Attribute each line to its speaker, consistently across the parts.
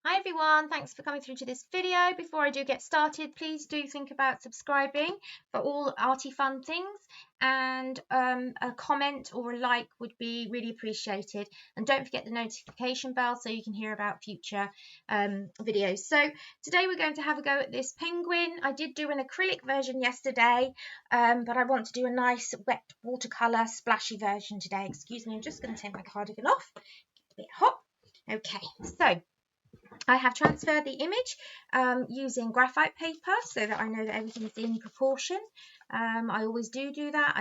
Speaker 1: Hi everyone, thanks for coming through to this video. Before I do get started, please do think about subscribing for all arty fun things, and a comment or a like would be really appreciated. And don't forget the notification bell so you can hear about future videos. So today we're going to have a go at this penguin. I did do an acrylic version yesterday, but I want to do a nice wet watercolour splashy version today. Excuse me, I'm just going to take my cardigan off. It's a bit hot. Okay, so I have transferred the image using graphite paper so that I know that everything's in proportion. I always do that.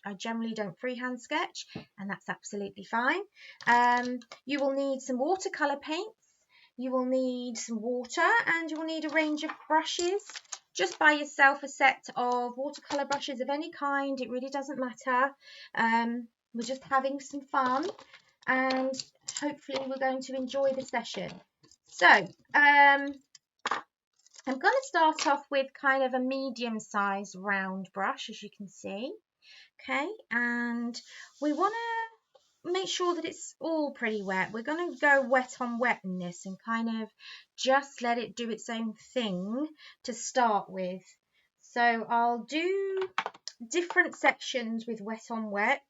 Speaker 1: I generally don't freehand sketch, and that's absolutely fine. You will need some watercolor paints. You will need some water, and you will need a range of brushes. Just buy yourself a set of watercolor brushes of any kind. It really doesn't matter. We're just having some fun, and hopefully we're going to enjoy the session. So I'm going to start off with kind of a medium-sized round brush, as you can see. Okay, and we want to make sure that it's all pretty wet. We're going to go wet on wet in this and kind of just let it do its own thing to start with. So I'll do different sections with wet on wet.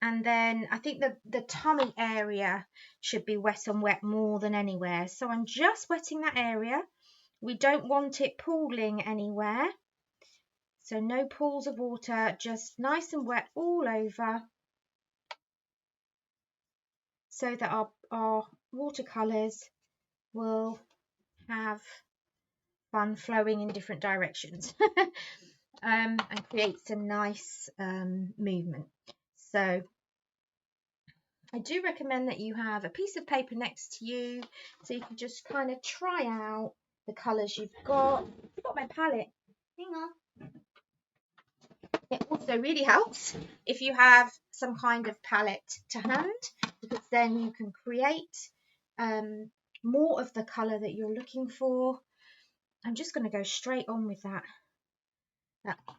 Speaker 1: And then I think the tummy area should be wet on wet more than anywhere. So I'm just wetting that area. We don't want it pooling anywhere. So no pools of water, just nice and wet all over, so that our watercolours will have fun flowing in different directions and creates a nice movement. So I do recommend that you have a piece of paper next to you so you can just kind of try out the colours you've got. I've got my palette. Hang on. It also really helps if you have some kind of palette to hand, because then you can create more of the colour that you're looking for. I'm just going to go straight on with that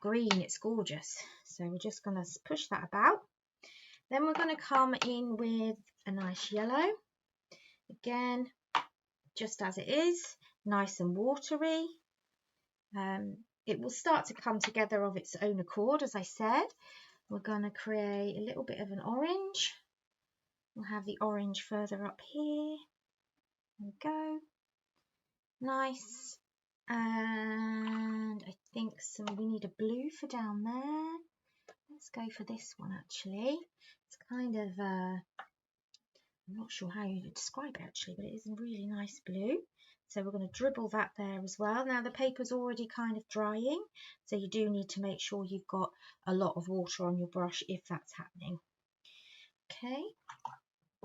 Speaker 1: green. It's gorgeous. So we're just going to push that about. Then we're going to come in with a nice yellow. Again, just as it is, nice and watery. It will start to come together of its own accord, as I said. We're going to create a little bit of an orange. We'll have the orange further up here. There we go. Nice. And I think we need a blue for down there. Let's go for this one actually. It's kind of, I'm not sure how you describe it actually, but it is a really nice blue. So we're going to dribble that there as well. Now the paper's already kind of drying, so you do need to make sure you've got a lot of water on your brush if that's happening. Okay.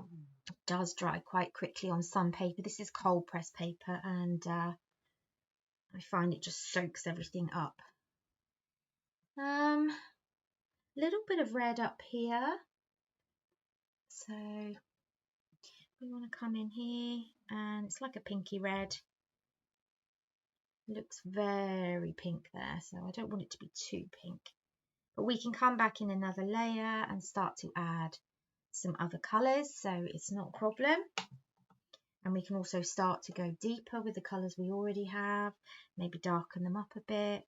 Speaker 1: It does dry quite quickly on some paper. This is cold press paper, and I find it just soaks everything up. Little bit of red up here. So we want to come in here, and it's like a pinky red. It looks very pink there, so I don't want it to be too pink. But we can come back in another layer and start to add some other colours, so it's not a problem. And we can also start to go deeper with the colours we already have, maybe darken them up a bit.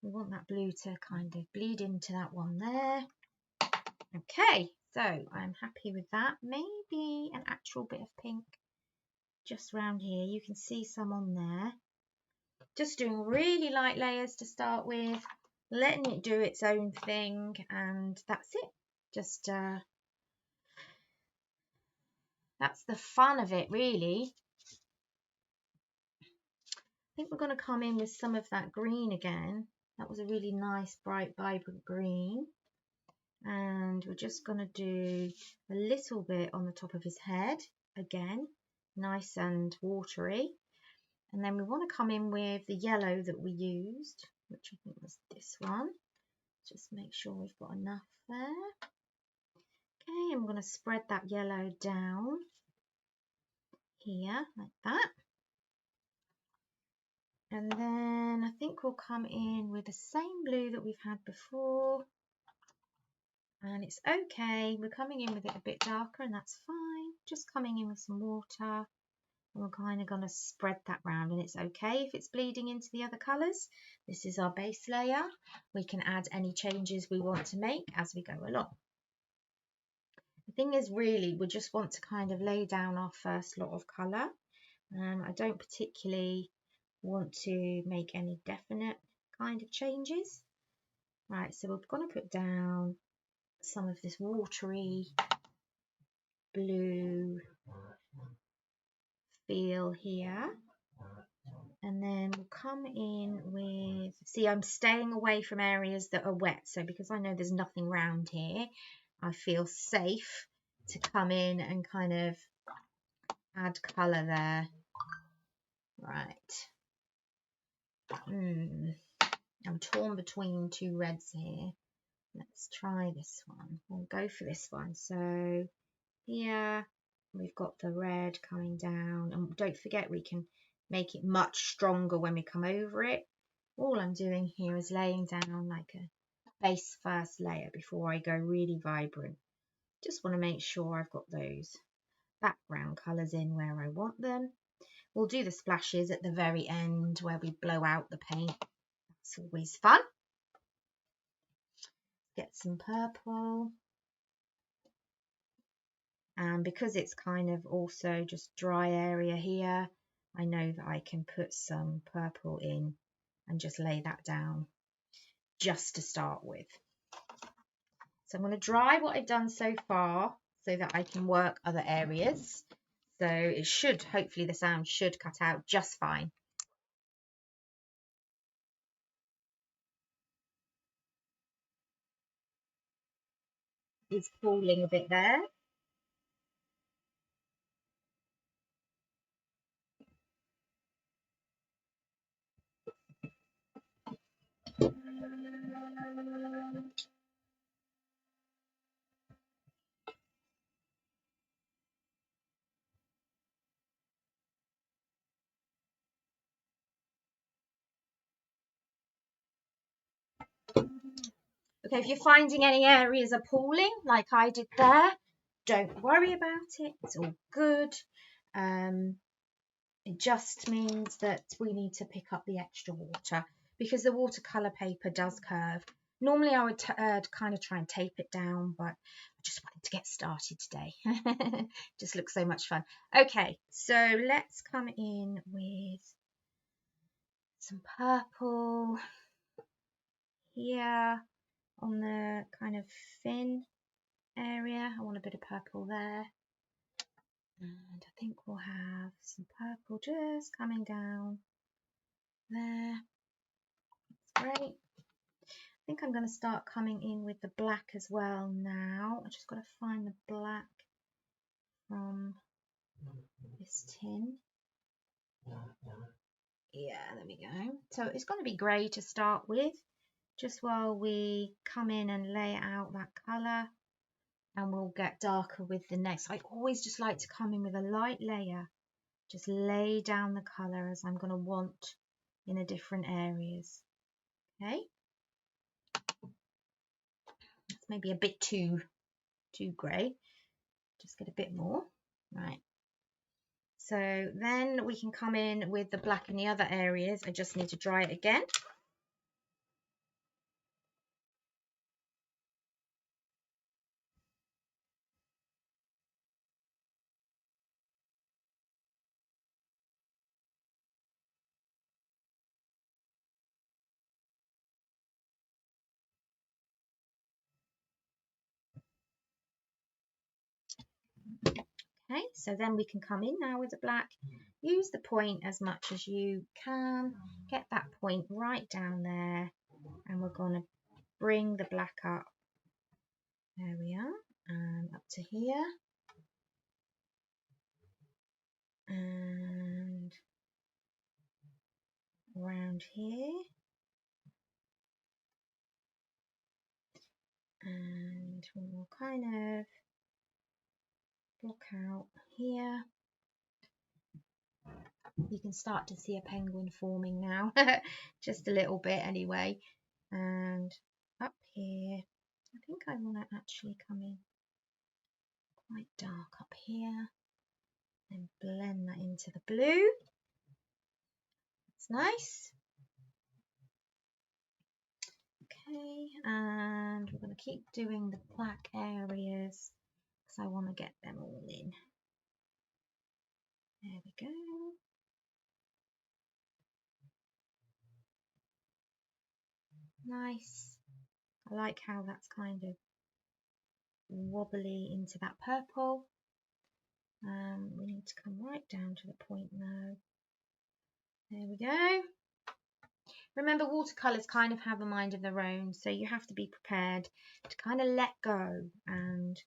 Speaker 1: We want that blue to kind of bleed into that one there. Okay, so I'm happy with that. Maybe an actual bit of pink just around here. You can see some on there. Just doing really light layers to start with, letting it do its own thing, and that's it. Just that's the fun of it, really. I think we're going to come in with some of that green again. That was a really nice, bright, vibrant green. And we're just going to do a little bit on the top of his head. Again, nice and watery. And then we want to come in with the yellow that we used, which I think was this one. Just make sure we've got enough there. Okay, I'm going to spread that yellow down here like that. And then I think we'll come in with the same blue that we've had before. And it's okay, we're coming in with it a bit darker, and that's fine. Just coming in with some water We're kind of going to spread that round, and it's okay if it's bleeding into the other colours. This is our base layer. We can add any changes we want to make as we go along. The thing is, really, we just want to kind of lay down our first lot of colour. I don't particularly want to make any definite kind of changes. Right, so we're going to put down some of this watery blue feel here, and then we'll come in with, see, I'm staying away from areas that are wet, so because I know there's nothing around here, I feel safe to come in and kind of add colour there. Right. I'm torn between two reds here. Let's try this one. We'll go for this one. So here we've got the red coming down, and don't forget we can make it much stronger when we come over it. All I'm doing here is laying down like a base first layer before I go really vibrant. Just want to make sure I've got those background colours in where I want them. We'll do the splashes at the very end where we blow out the paint. It's always fun. Get some purple. And because it's kind of also just dry area here, I know that I can put some purple in and just lay that down just to start with. So I'm going to dry what I've done so far so that I can work other areas. So it should, hopefully the sound should cut out just fine. It's falling a bit there. Okay, if you're finding any areas appalling, like I did there, don't worry about it. It's all good. It just means that we need to pick up the extra water because the watercolour paper does curve. Normally I would kind of try and tape it down, but I just wanted to get started today. Just looks so much fun. Okay, so let's come in with some purple here on the kind of fin area. I want a bit of purple there. And I think we'll have some purple just coming down there. That's great. I think I'm going to start coming in with the black as well now. I just got to find the black from this tin. Yeah, there we go. So it's going to be grey to start with, just while we come in and lay out that colour, and we'll get darker with the next. I always just like to come in with a light layer, just lay down the colour as I'm going to want in the different areas. Okay, it's maybe a bit too grey. Just get a bit more. Right. So then we can come in with the black in the other areas. I just need to dry it again. Okay, so then we can come in now with the black. Use the point as much as you can. Get that point right down there. And we're going to bring the black up. There we are. And up to here. And around here. And we'll kind of block out here. You can start to see a penguin forming now, just a little bit anyway. And up here, I think I want to actually come in quite dark up here, then and blend that into the blue. It's nice. Okay, and we're going to keep doing the black areas because I want to get them all in. There we go. Nice. I like how that's kind of wobbly into that purple. We need to come right down to the point now. There we go. Remember, watercolours kind of have a mind of their own, so you have to be prepared to kind of let go. And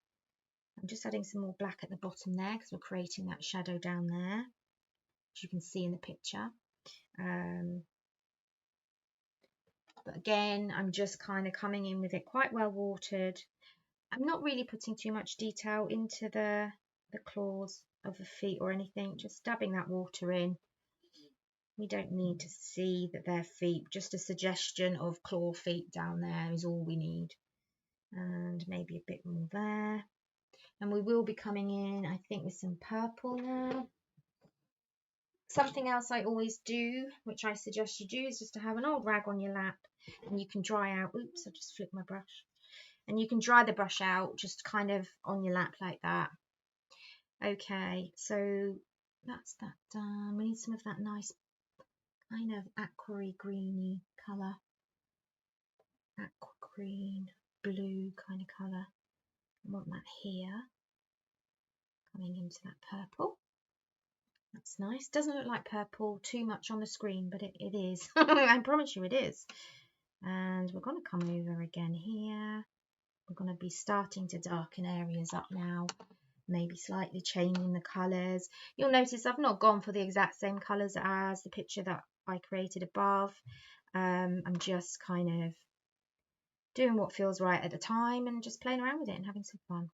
Speaker 1: I'm just adding some more black at the bottom there because we're creating that shadow down there, which you can see in the picture. But again, I'm just kind of coming in with it quite well watered. I'm not really putting too much detail into the claws of the feet or anything, just dabbing that water in. We don't need to see that they're feet, just a suggestion of claw feet down there is all we need. And maybe a bit more there. And we will be coming in, I think, with some purple now. Something else I always do, which I suggest you do, is just to have an old rag on your lap and you can dry out. Oops, I just flipped my brush. And you can dry the brush out just kind of on your lap like that. Okay, so that's that done. We need some of that nice kind of aqua greeny colour. Aqua green, blue kind of colour. I want that here. Coming into that purple. That's nice. Doesn't look like purple too much on the screen, but it is. I promise you it is. And we're going to come over again here. We're going to be starting to darken areas up now. Maybe slightly changing the colours. You'll notice I've not gone for the exact same colours as the picture that I created above. I'm just kind of doing what feels right at the time and just playing around with it and having some fun.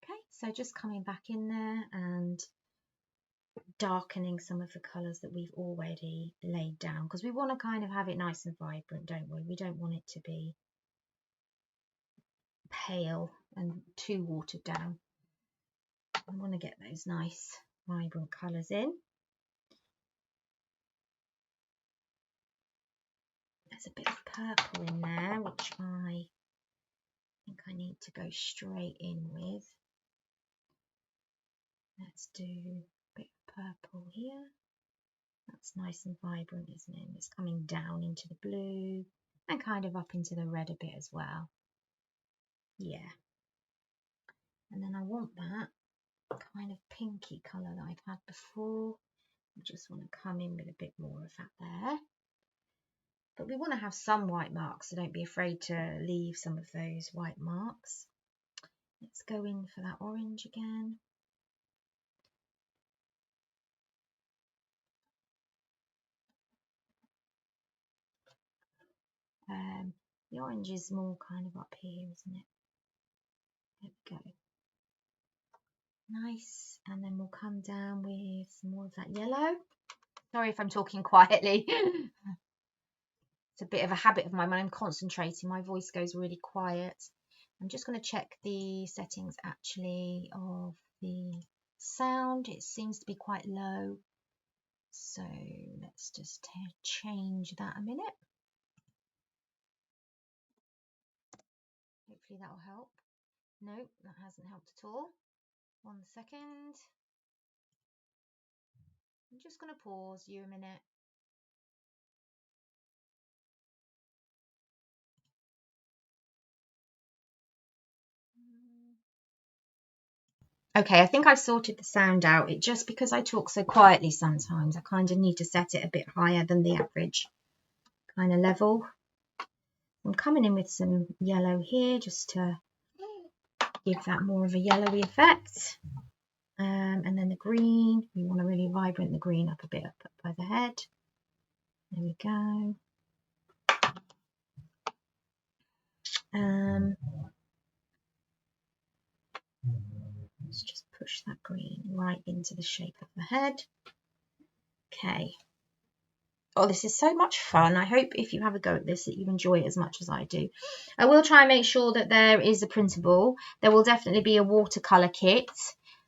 Speaker 1: Okay, so just coming back in there and darkening some of the colours that we've already laid down, because we want to kind of have it nice and vibrant, don't we? We don't want it to be pale and too watered down. I want to get those nice vibrant colours in. There's a bit of purple in there, which I think I need to go straight in with. Let's do a bit of purple here. That's nice and vibrant, isn't it? It's coming down into the blue and kind of up into the red a bit as well. Yeah. And then I want that kind of pinky colour that I've had before. I just want to come in with a bit more of that there. But we want to have some white marks, so don't be afraid to leave some of those white marks. Let's go in for that orange again. The orange is more kind of up here, isn't it? There we go. Nice. And then we'll come down with some more of that yellow. Sorry if I'm talking quietly. It's a bit of a habit of mine. When I'm concentrating, my voice goes really quiet. I'm just going to check the settings actually of the sound. It seems to be quite low. So let's just change that a minute. Hopefully that will help. Nope, that hasn't helped at all. 1 second. I'm just going to pause you a minute. Okay, I think I've sorted the sound out. It just because I talk so quietly sometimes, I kind of need to set it a bit higher than the average kind of level. I'm coming in with some yellow here just to give that more of a yellowy effect. And then the green, we want to really vibrant the green up a bit up by the head. There we go. Let's just push that green right into the shape of the head. Okay. Oh, this is so much fun. I hope if you have a go at this that you enjoy it as much as I do. I will try and make sure that there is a printable. There will definitely be a watercolour kit.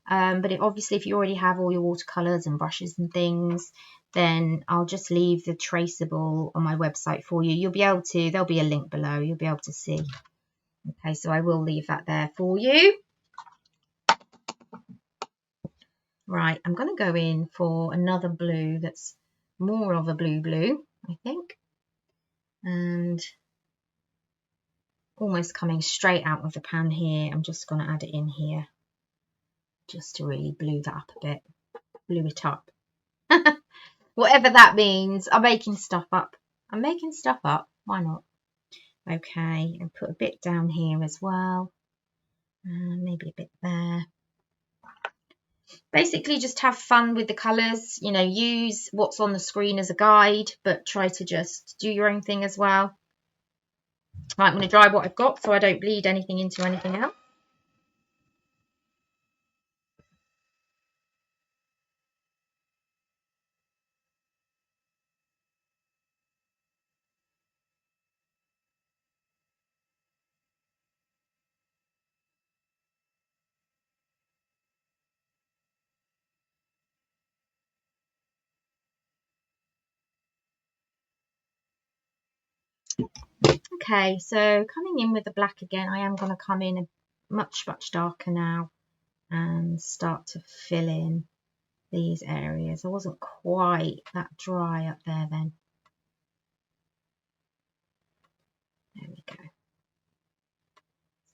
Speaker 1: But obviously if you already have all your watercolours and brushes and things, then I'll just leave the traceable on my website for you. You'll be able to, there'll be a link below, you'll be able to see. Okay, so I will leave that there for you. Right, I'm going to go in for another blue that's more of a blue, I think. And almost coming straight out of the pan here, I'm just going to add it in here. Just to really blue that up a bit. Blue it up. Whatever that means. I'm making stuff up. I'm making stuff up. Why not? Okay, and put a bit down here as well. Maybe a bit there. Basically just have fun with the colours, you know, use what's on the screen as a guide, but try to just do your own thing as well. Right, I'm going to dry what I've got so I don't bleed anything into anything else. Okay, so coming in with the black again, I am going to come in much darker now and start to fill in these areas. I wasn't quite that dry up there then. There we go.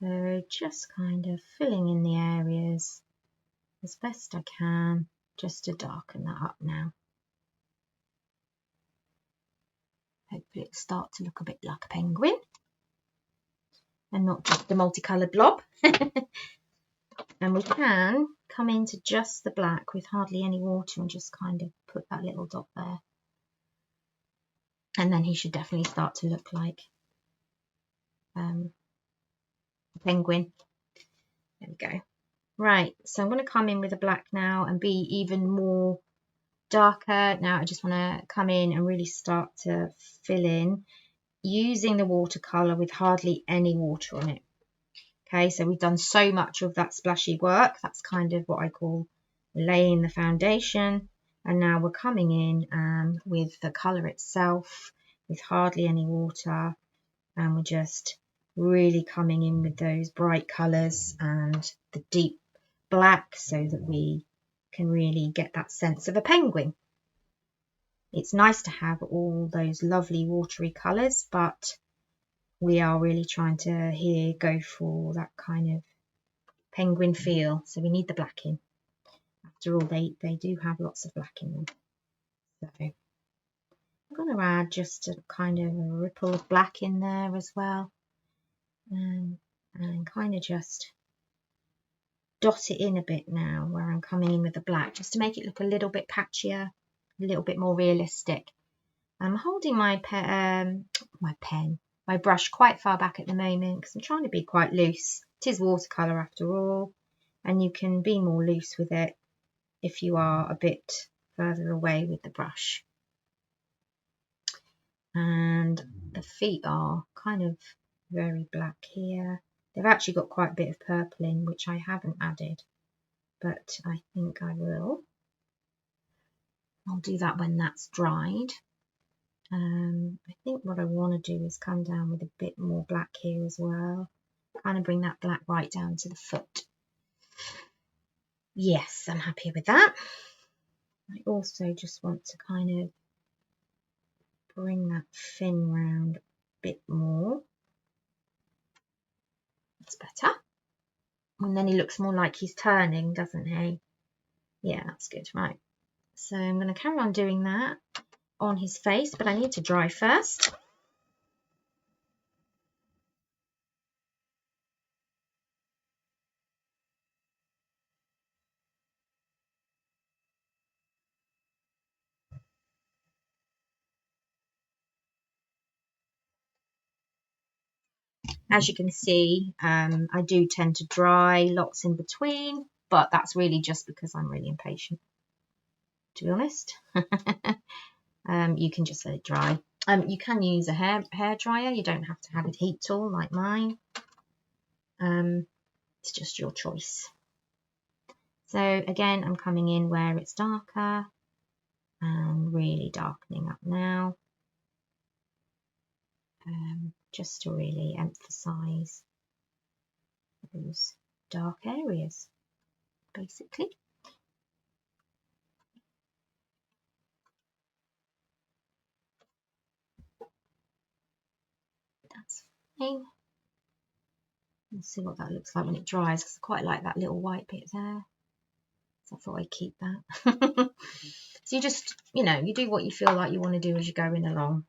Speaker 1: So just kind of filling in the areas as best I can, just to darken that up now. Hopefully it'll start to look a bit like a penguin and not just a multicoloured blob. And we can come into just the black with hardly any water and just kind of put that little dot there. And then he should definitely start to look like a penguin. There we go. Right, so I'm going to come in with a black now and be even more darker. Now I just want to come in and really start to fill in using the watercolour with hardly any water on it. Okay, so we've done so much of that splashy work. That's kind of what I call laying the foundation. And now we're coming in with the colour itself with hardly any water. And we're just really coming in with those bright colours and the deep black so that we can really get that sense of a penguin. It's nice to have all those lovely watery colours, but we are really trying to here go for that kind of penguin feel. So we need the black in. After all, they do have lots of black in them. So I'm going to add just a kind of a ripple of black in there as well. And kind of just dot it in a bit now where I'm coming in with the black, just to make it look a little bit patchier, a little bit more realistic. I'm holding my brush quite far back at the moment because I'm trying to be quite loose. It is watercolour after all, and you can be more loose with it if you are a bit further away with the brush. And the feet are kind of very black here. They've actually got quite a bit of purple in, which I haven't added, but I think I will. I'll do that when that's dried. I think what I want to do is come down with a bit more black here as well. Kind of bring that black right down to the foot. Yes, I'm happy with that. I also just want to kind of bring that fin round a bit more. That's better. And then he looks more like he's turning, doesn't he? Yeah, that's good. Right. So I'm going to carry on doing that on his face, but I need to dry first. As you can see, I do tend to dry lots in between, but that's really just because I'm really impatient, to be honest. You can just let it dry. You can use a hair dryer. You don't have to have a heat tool like mine. It's just your choice. So again, I'm coming in where it's darker and really darkening up now, just to really emphasize those dark areas, basically. That's fine. Let's see what that looks like when it dries, because I quite like that little white bit there. So I thought I'd keep that. So you just, you do what you feel like you want to do as you're going along.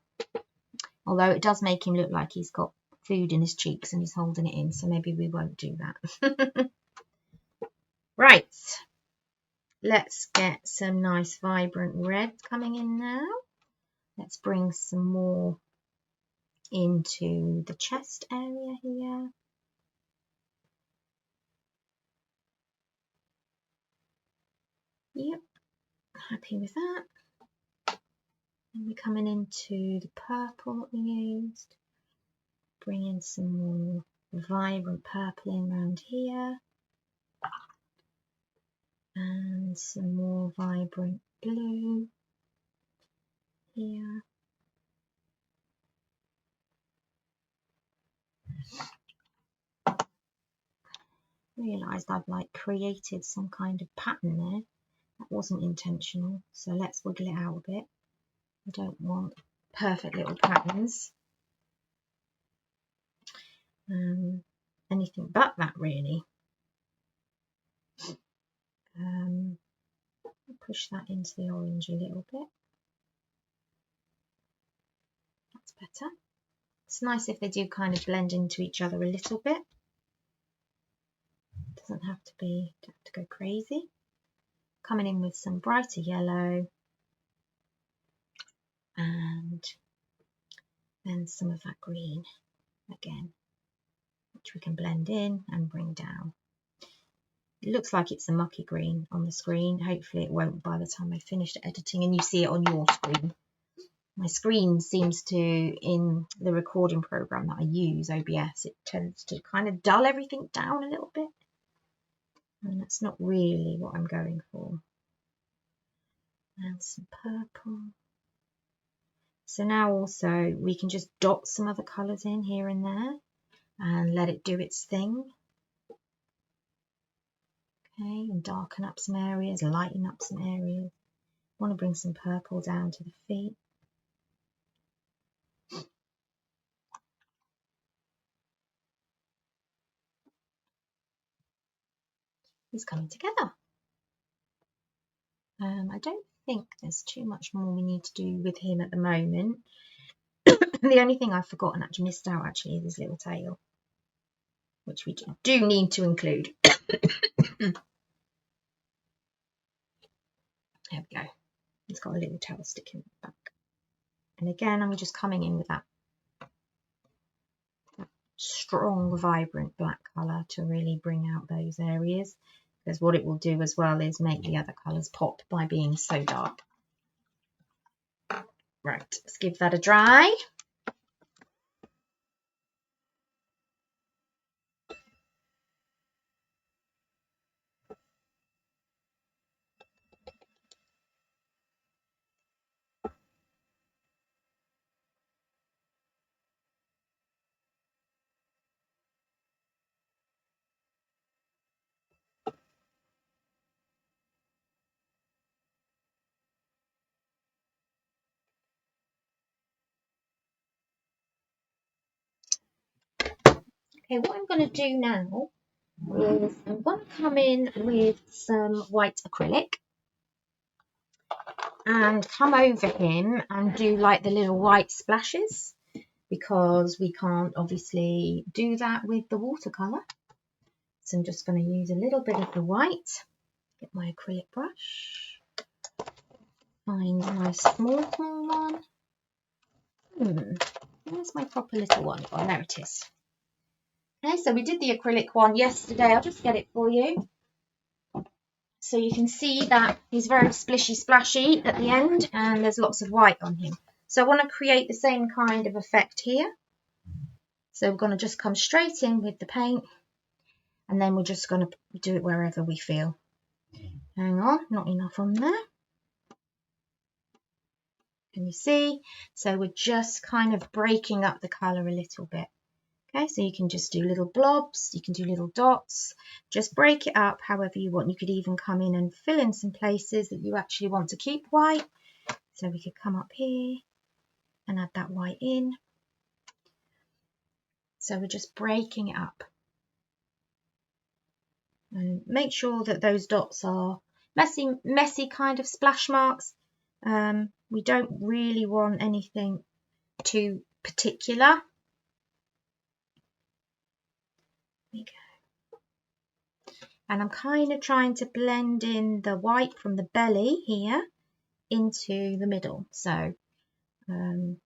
Speaker 1: Although it does make him look like he's got food in his cheeks and he's holding it in, so maybe we won't do that. Right, let's get some nice vibrant red coming in now. Let's bring some more into the chest area here. Yep, happy with that. And we're coming into the purple that we used. Bring in some more vibrant purple in around here. And some more vibrant blue here. Realised I've created some kind of pattern there. That wasn't intentional, so let's wiggle it out a bit. I don't want perfect little patterns. Anything but that, really. Push that into the orange a little bit. That's better. It's nice if they do kind of blend into each other a little bit. Doesn't have to go crazy. Coming in with some brighter yellow and then some of that green again, which we can blend in and bring down. It looks like it's a mucky green on the screen. Hopefully it won't by the time I finish editing and you see it on your screen. My screen seems to, in the recording program that I use, OBS, it tends to kind of dull everything down a little bit. And that's not really what I'm going for. And some purple. So now also we can just dot some other colours in here and there and let it do its thing. Okay, and darken up some areas, lighten up some areas. I want to bring some purple down to the feet. It's coming together. I don't think there's too much more we need to do with him at the moment. The only thing I've forgotten, actually missed out, is his little tail, which we do need to include. There we go. It's got a little tail sticking back. And again, I'm just coming in with that strong, vibrant black colour to really bring out those areas. Because what it will do as well is make the other colours pop by being so dark. Right, let's give that a dry. Okay, what I'm going to do now is I'm going to come in with some white acrylic and come over him and do like the little white splashes, because we can't obviously do that with the watercolour. So I'm just going to use a little bit of the white, get my acrylic brush, find my small one. Where's my proper little one? Oh, there it is. Okay, so we did the acrylic one yesterday. I'll just get it for you. So you can see that he's very splishy splashy at the end and there's lots of white on him. So I want to create the same kind of effect here. So we're going to just come straight in with the paint and then we're just going to do it wherever we feel. Hang on, not enough on there. Can you see? So we're just kind of breaking up the colour a little bit. Okay, so you can just do little blobs, you can do little dots, just break it up however you want. You could even come in and fill in some places that you actually want to keep white. So we could come up here and add that white in. So we're just breaking it up. And make sure that those dots are messy kind of splash marks. We don't really want anything too particular. There we go. And I'm kind of trying to blend in the white from the belly here into the middle. So you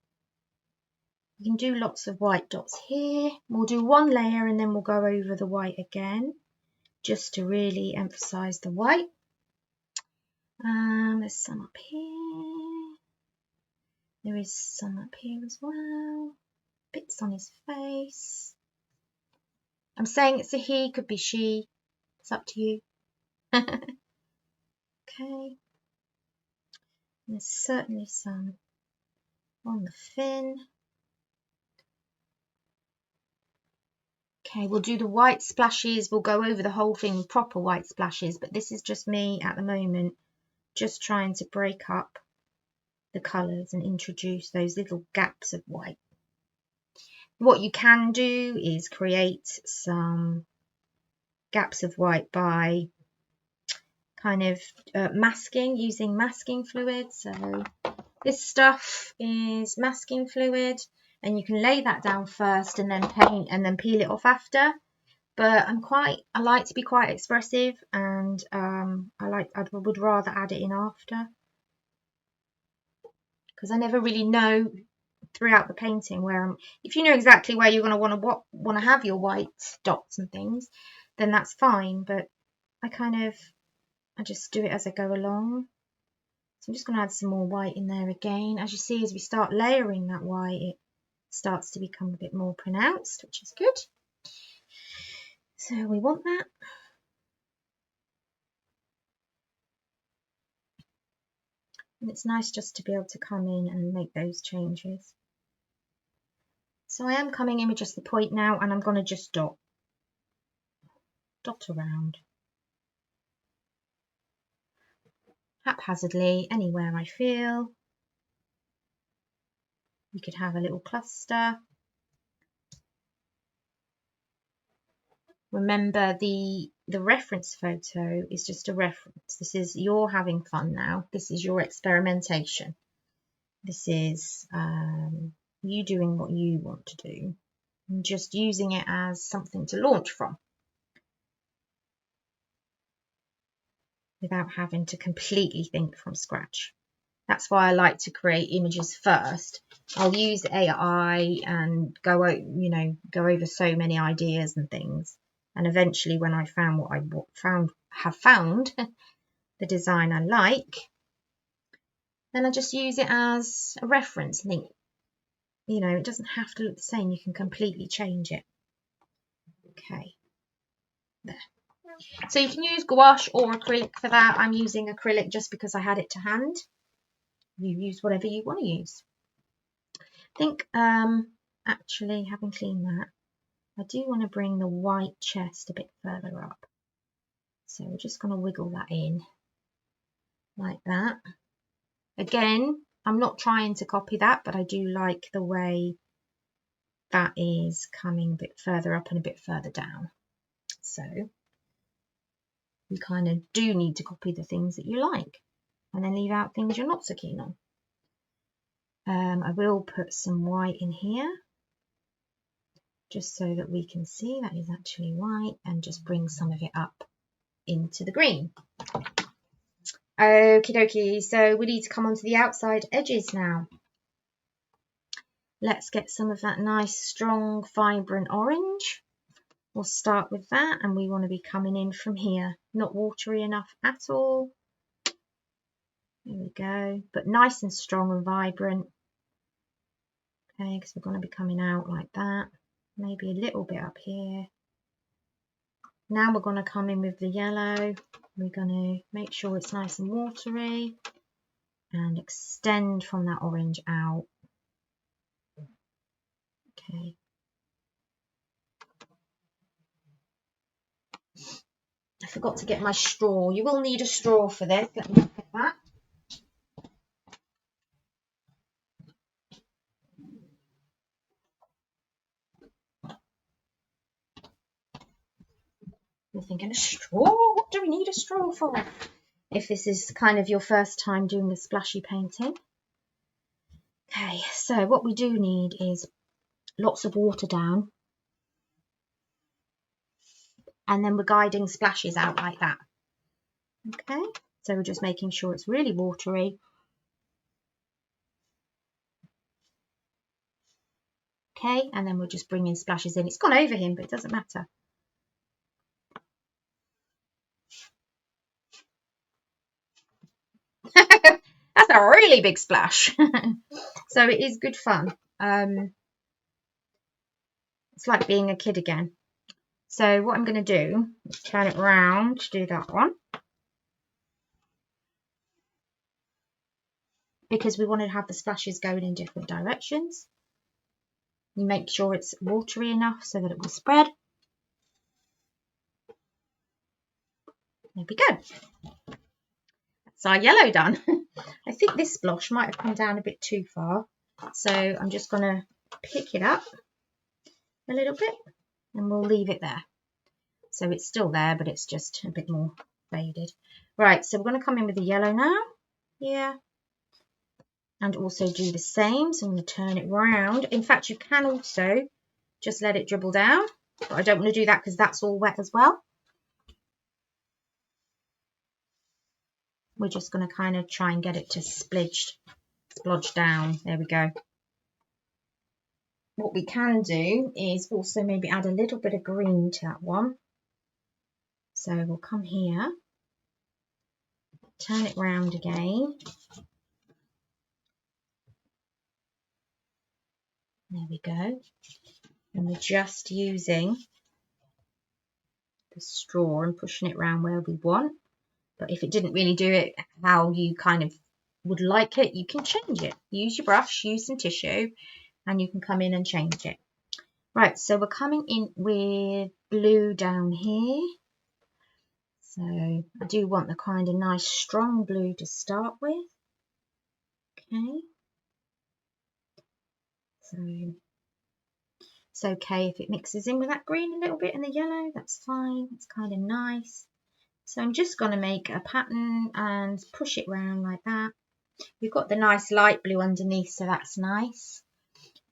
Speaker 1: can do lots of white dots here. We'll do one layer and then we'll go over the white again, just to really emphasize the white. There's some up here. There is some up here as well. Bits on his face. I'm saying it's a he, could be she. It's up to you. Okay. There's certainly some on the fin. Okay, we'll do the white splashes. We'll go over the whole thing with proper white splashes, but this is just me at the moment, just trying to break up the colours and introduce those little gaps of white. What you can do is create some gaps of white by kind of masking, using masking fluid. So this stuff is masking fluid, and you can lay that down first and then paint and then peel it off after. But I like to be quite expressive, and I would rather add it in after, because I never really know throughout the painting where if you know exactly where you're going to want to have your white dots and things, then that's fine. But I just do it as I go along. So I'm just going to add some more white in there again. As you see, as we start layering that white, it starts to become a bit more pronounced, which is good. So we want that. And it's nice just to be able to come in and make those changes. So I am coming in with just the point now, and I'm going to just dot around haphazardly anywhere I feel. You could have a little cluster. Remember, the reference photo is just a reference. This is you're having fun now. This is your experimentation. This is you doing what you want to do and just using it as something to launch from without having to completely think from scratch. That's why I like to create images first. I'll use AI and go over so many ideas and things. And eventually, when I found what I have found the design I like, then I just use it as a reference and think, it doesn't have to look the same. You can completely change it. Okay, there. So you can use gouache or acrylic for that. I'm using acrylic just because I had it to hand. You use whatever you want to use. I think, actually, having cleaned that, I do want to bring the white chest a bit further up. So we're just going to wiggle that in like that. Again, I'm not trying to copy that, but I do like the way that is coming a bit further up and a bit further down. So you kind of do need to copy the things that you like and then leave out things you're not so keen on. I will put some white in here just so that we can see that is actually white, and just bring some of it up into the green. Okie dokie, so we need to come onto the outside edges now. Let's get some of that nice, strong, vibrant orange. We'll start with that, and we want to be coming in from here. Not watery enough at all. There we go, but nice and strong and vibrant. Okay, because we're going to be coming out like that. Maybe a little bit up here. Now we're going to come in with the yellow. We're going to make sure it's nice and watery and extend from that orange out. Okay. I forgot to get my straw. You will need a straw for this. Let me look at that. You're thinking, a straw? What do we need a straw for? If this is kind of your first time doing a splashy painting. Okay, so what we do need is lots of water down. And then we're guiding splashes out like that. Okay, so we're just making sure it's really watery. Okay, and then we'll just bring in splashes in. It's gone over him, but it doesn't matter. That's a really big splash. So it is good fun. It's like being a kid again. So what I'm going to do is turn it round to do that one. Because we want to have the splashes going in different directions. You make sure it's watery enough so that it will spread. There we go. That's our yellow done. I think this splash might have come down a bit too far. So I'm just going to pick it up a little bit and we'll leave it there. So it's still there, but it's just a bit more faded. Right, so we're going to come in with the yellow now. Yeah. And also do the same. So I'm going to turn it round. In fact, you can also just let it dribble down. But I don't want to do that because that's all wet as well. We're just going to kind of try and get it to splodge down. There we go. What we can do is also maybe add a little bit of green to that one. So we'll come here, turn it round again. There we go. And we're just using the straw and pushing it around where we want. But if it didn't really do it how you kind of would like it, you can change it. Use your brush, use some tissue, and you can come in and change it. Right, so we're coming in with blue down here. So I do want the kind of nice strong blue to start with. Okay. So it's okay if it mixes in with that green a little bit and the yellow, that's fine. It's kind of nice. So I'm just going to make a pattern and push it round like that. We've got the nice light blue underneath, so that's nice.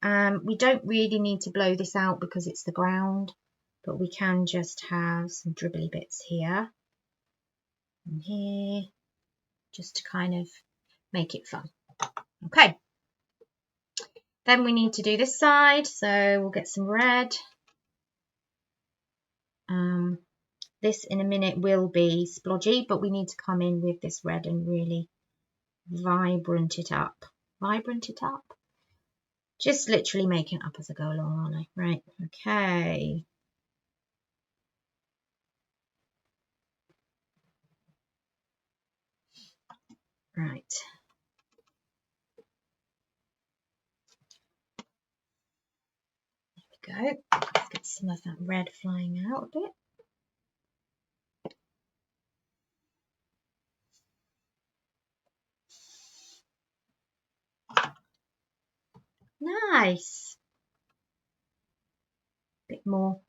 Speaker 1: We don't really need to blow this out because it's the ground, but we can just have some dribbly bits here and here, just to kind of make it fun. Okay. Then we need to do this side, so we'll get some red. This in a minute will be splodgy, but we need to come in with this red and really vibrant it up. Vibrant it up? Just literally making it up as I go along, aren't I? Right, okay. Right. There we go. Let's get some of that red flying out a bit. Nice. Bit more.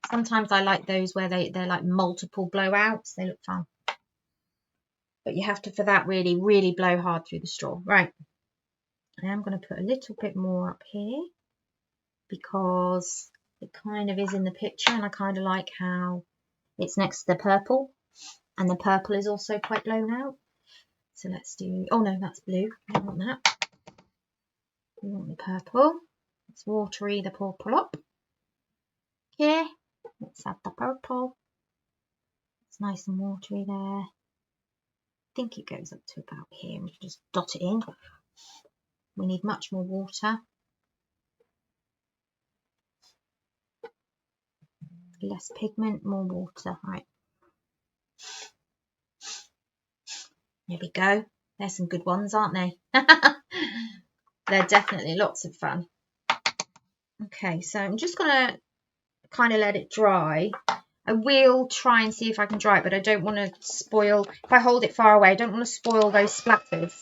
Speaker 1: Sometimes I like those where they're like multiple blowouts. They look fun. But you have to, for that, really, really blow hard through the straw. Right. I am going to put a little bit more up here because it kind of is in the picture and I kind of like how it's next to the purple. And the purple is also quite blown out. So let's do, oh no, that's blue. I don't want that. We want the purple. Let's watery the purple up. Here, let's add the purple. It's nice and watery there. think it goes up to about here. And we can just dot it in. We need much more water. Less pigment, more water. Right. There we go. There's some good ones, aren't they? They're definitely lots of fun. Okay, so I'm just going to kind of let it dry. I will try and see if I can dry it, but I don't want to spoil, if I hold it far away, I don't want to spoil those splatters.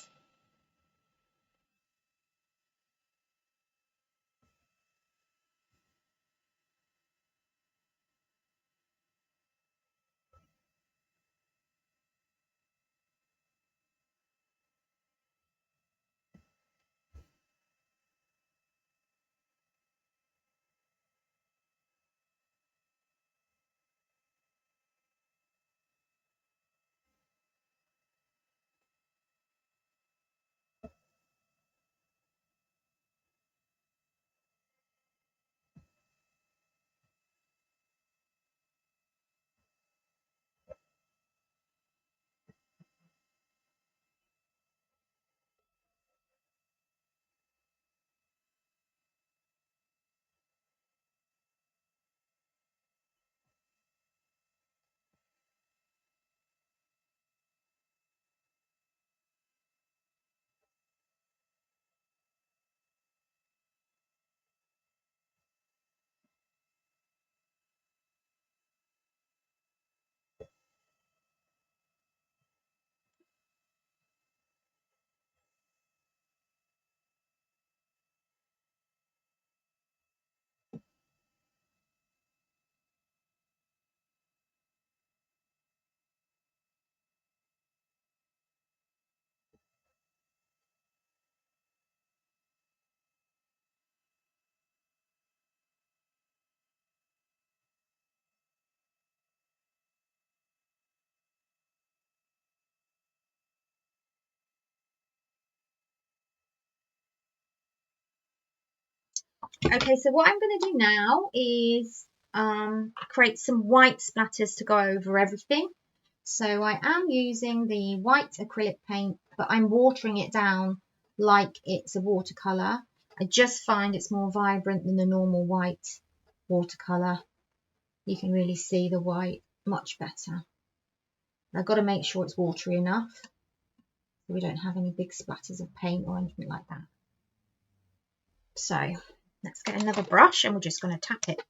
Speaker 1: Okay, so what I'm going to do now is create some white splatters to go over everything. So I am using the white acrylic paint, but I'm watering it down like it's a watercolour. I just find it's more vibrant than the normal white watercolour. You can really see the white much better. I've got to make sure it's watery enough so we don't have any big splatters of paint or anything like that. So let's get another brush and we're just going to tap it,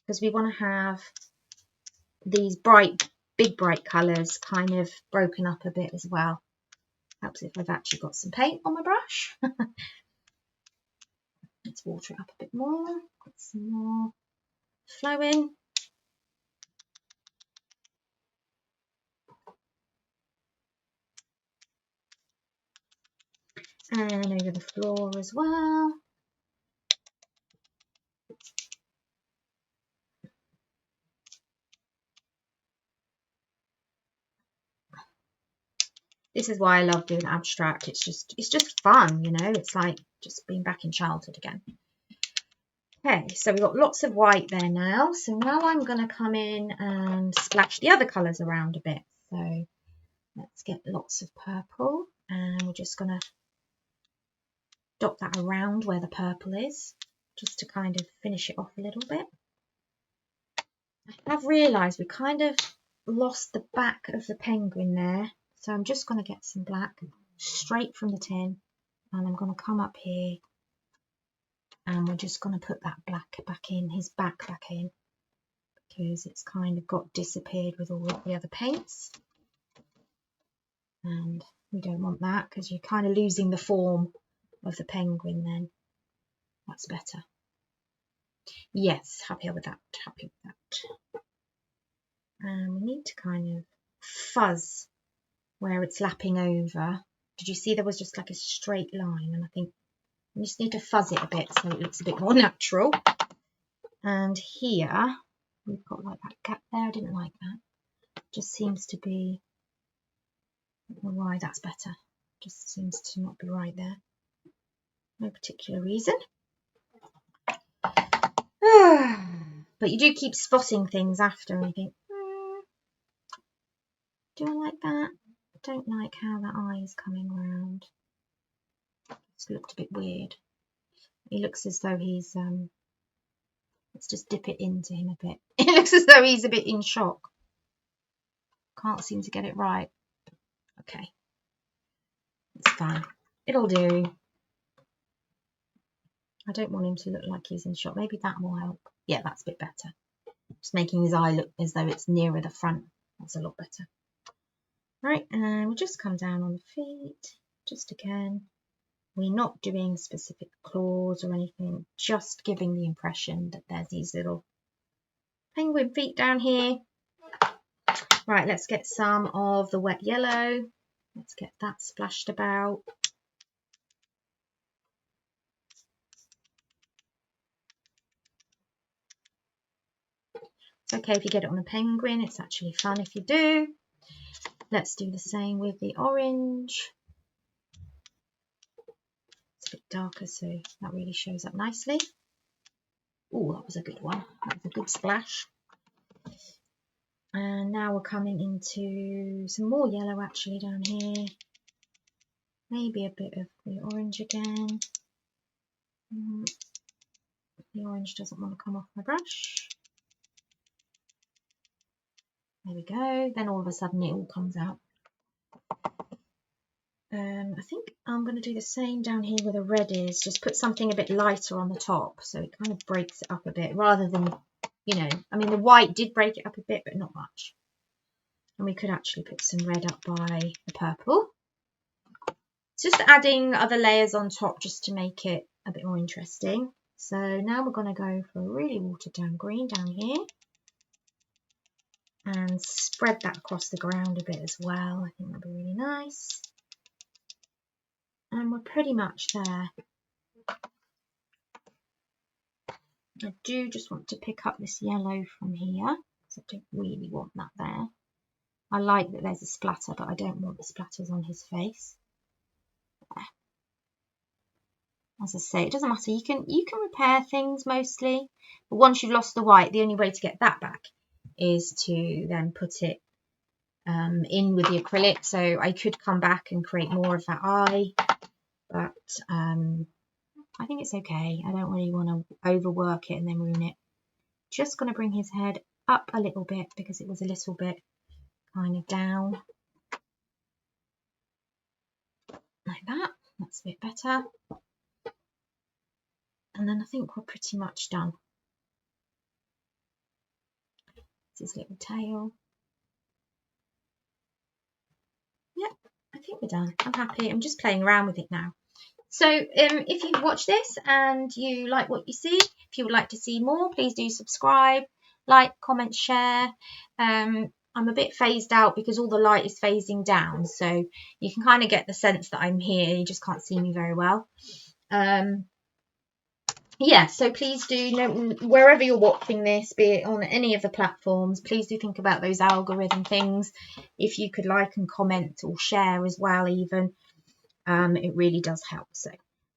Speaker 1: because we want to have these big bright colours kind of broken up a bit as well. Helps if I've actually got some paint on my brush. Let's water it up a bit more, get some more flowing. And over the floor as well. This is why I love doing abstract. It's just fun, you know. It's like just being back in childhood again. Okay, so we've got lots of white there now. So now I'm going to come in and splash the other colours around a bit. So let's get lots of purple, and we're just going to dot that around where the purple is, just to kind of finish it off a little bit. I've realised we kind of lost the back of the penguin there, so I'm just going to get some black straight from the tin, and I'm going to come up here and we're just going to put that black back in, his back back in, because it's kind of got disappeared with all of the other paints, and we don't want that because you're kind of losing the form of the penguin then. That's better. Yes, happy with that, happy with that. And we need to kind of fuzz where it's lapping over. Did you see there was just like a straight line? And I think we just need to fuzz it a bit so it looks a bit more natural. And here we've got like that gap there. I didn't like that. Just seems to be, I don't know why, that's better. Just seems to not be right there. No particular reason. But you do keep spotting things after and you think, Do I like that? I don't like how that eye is coming around. It's looked a bit weird. He looks as though he's, let's just dip it into him a bit. It looks as though he's a bit in shock. Can't seem to get it right. Okay. It's fine. It'll do. I don't want him to look like he's in shock. Maybe that will help. Yeah, that's a bit better. Just making his eye look as though it's nearer the front. That's a lot better. Right, and we'll just come down on the feet. Just again. We're not doing specific claws or anything. Just giving the impression that there's these little penguin feet down here. Right, let's get some of the wet yellow. Let's get that splashed about. It's okay if you get it on a penguin. It's actually fun if you do. Let's do the same with the orange. It's a bit darker, so that really shows up nicely. Oh, that was a good one. That was a good splash. And now we're coming into some more yellow actually down here. Maybe a bit of the orange again. The orange doesn't want to come off my brush. There we go. Then all of a sudden it all comes out. I think I'm going to do the same down here where the red is. Just put something a bit lighter on the top so it kind of breaks it up a bit rather than, you know, I mean the white did break it up a bit but not much. And we could actually put some red up by the purple. It's just adding other layers on top just to make it a bit more interesting. So now we're going to go for a really watered down green down here. And spread that across the ground a bit as well. I think that'd be really nice. And we're pretty much there. I do just want to pick up this yellow from here, because I don't really want that there. I like that there's a splatter, but I don't want the splatters on his face. There. As I say, it doesn't matter. You can repair things mostly, but once you've lost the white, the only way to get that back is to then put it in with the acrylic. So I could come back and create more of that eye, but I think it's okay. I don't really want to overwork it and then ruin it. Just going to bring his head up a little bit because it was a little bit kind of down. Like that. That's a bit better. And then I think we're pretty much done. This is his little tail. Yep, I think we're done. I'm happy. I'm just playing around with it now. So if you've watched this and you like what you see, if you would like to see more, please do subscribe, like, comment, share. I'm a bit phased out because all the light is phasing down, so you can kind of get the sense that I'm here. You just can't see me very well. Yeah, so please do, wherever you're watching this, be it on any of the platforms, please do think about those algorithm things. If you could like and comment or share as well even, it really does help. So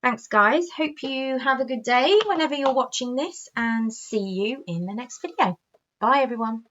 Speaker 1: thanks guys, hope you have a good day whenever you're watching this, and see you in the next video. Bye everyone.